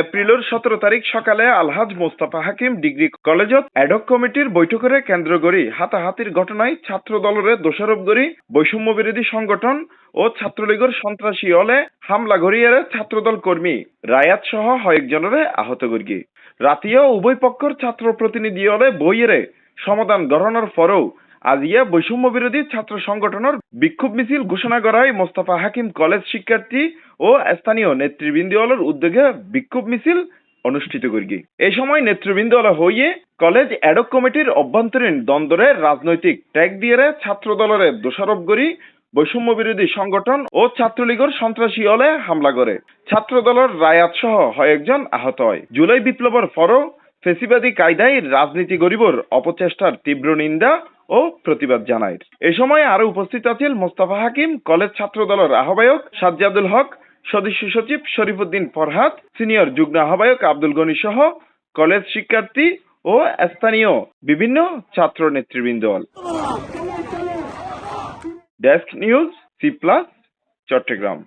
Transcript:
এপ্রিলের 17 তারিখ সকালে আলহাজ মোস্তফা হাকিম ডিগ্রি কলেজত এডক কমিটির বৈঠকরে কেন্দ্র করি হাতাহাতির ঘটনায় ছাত্র দলরে দোষারোপ করি বৈষম্য বিরোধী সংগঠন ও ছাত্রলীগের সন্ত্রাসী হলে হামলা ঘরিয়ারে ছাত্রদল কর্মী রায়াত সহ কয়েকজনের আহত করি। রাতিও উভয় পক্ষের ছাত্র প্রতিনিধি হলে বইয়েরে সমাধান গ্রহণের পরেও আজিয়া বৈষম্য বিরোধী ছাত্র সংগঠনের বিক্ষোভ মিছিল ঘোষণা করা হয় মোস্তফা হাকিম কলেজ শিক্ষার্থী ও স্থানীয় নেতৃবৃন্দর উদ্যোগে বিক্ষোভ মিছিল অনুষ্ঠিত করি। এই সময় নেতৃবৃন্দ হইয়ে কলেজ এডক কমিটির অভ্যন্তরীণ দ্বন্দ্বরে রাজনৈতিক ট্যাগ দিয়ে ছাত্র দলের দোষারোপ করি বৈষম্য বিরোধী সংগঠন ও ছাত্রলীগের সন্ত্রাসী হলে হামলা করে ছাত্র দলের রায়াত সহ কয়েকজন আহত হয়। জুলাই বিপ্লবের পরও ফেসিবাদী কায়দায় রাজনীতি গরিবর অপচেষ্টার তীব্র নিন্দা ও প্রতিবাদ জানায়। এ সময় আরো উপস্থিত আছেন মোস্তফা হাকিম কলেজ ছাত্র দলের আহ্বায়ক সাজ্জাদুল হক, সদস্য সচিব শরীফুদ্দিন ফরহাদ, সিনিয়র যুগ্ম আহ্বায়ক আব্দুল গনি সহ কলেজ শিক্ষার্থী ও স্থানীয় বিভিন্ন ছাত্র নেতৃবৃন্দ। Desk news C plus, Chittagong.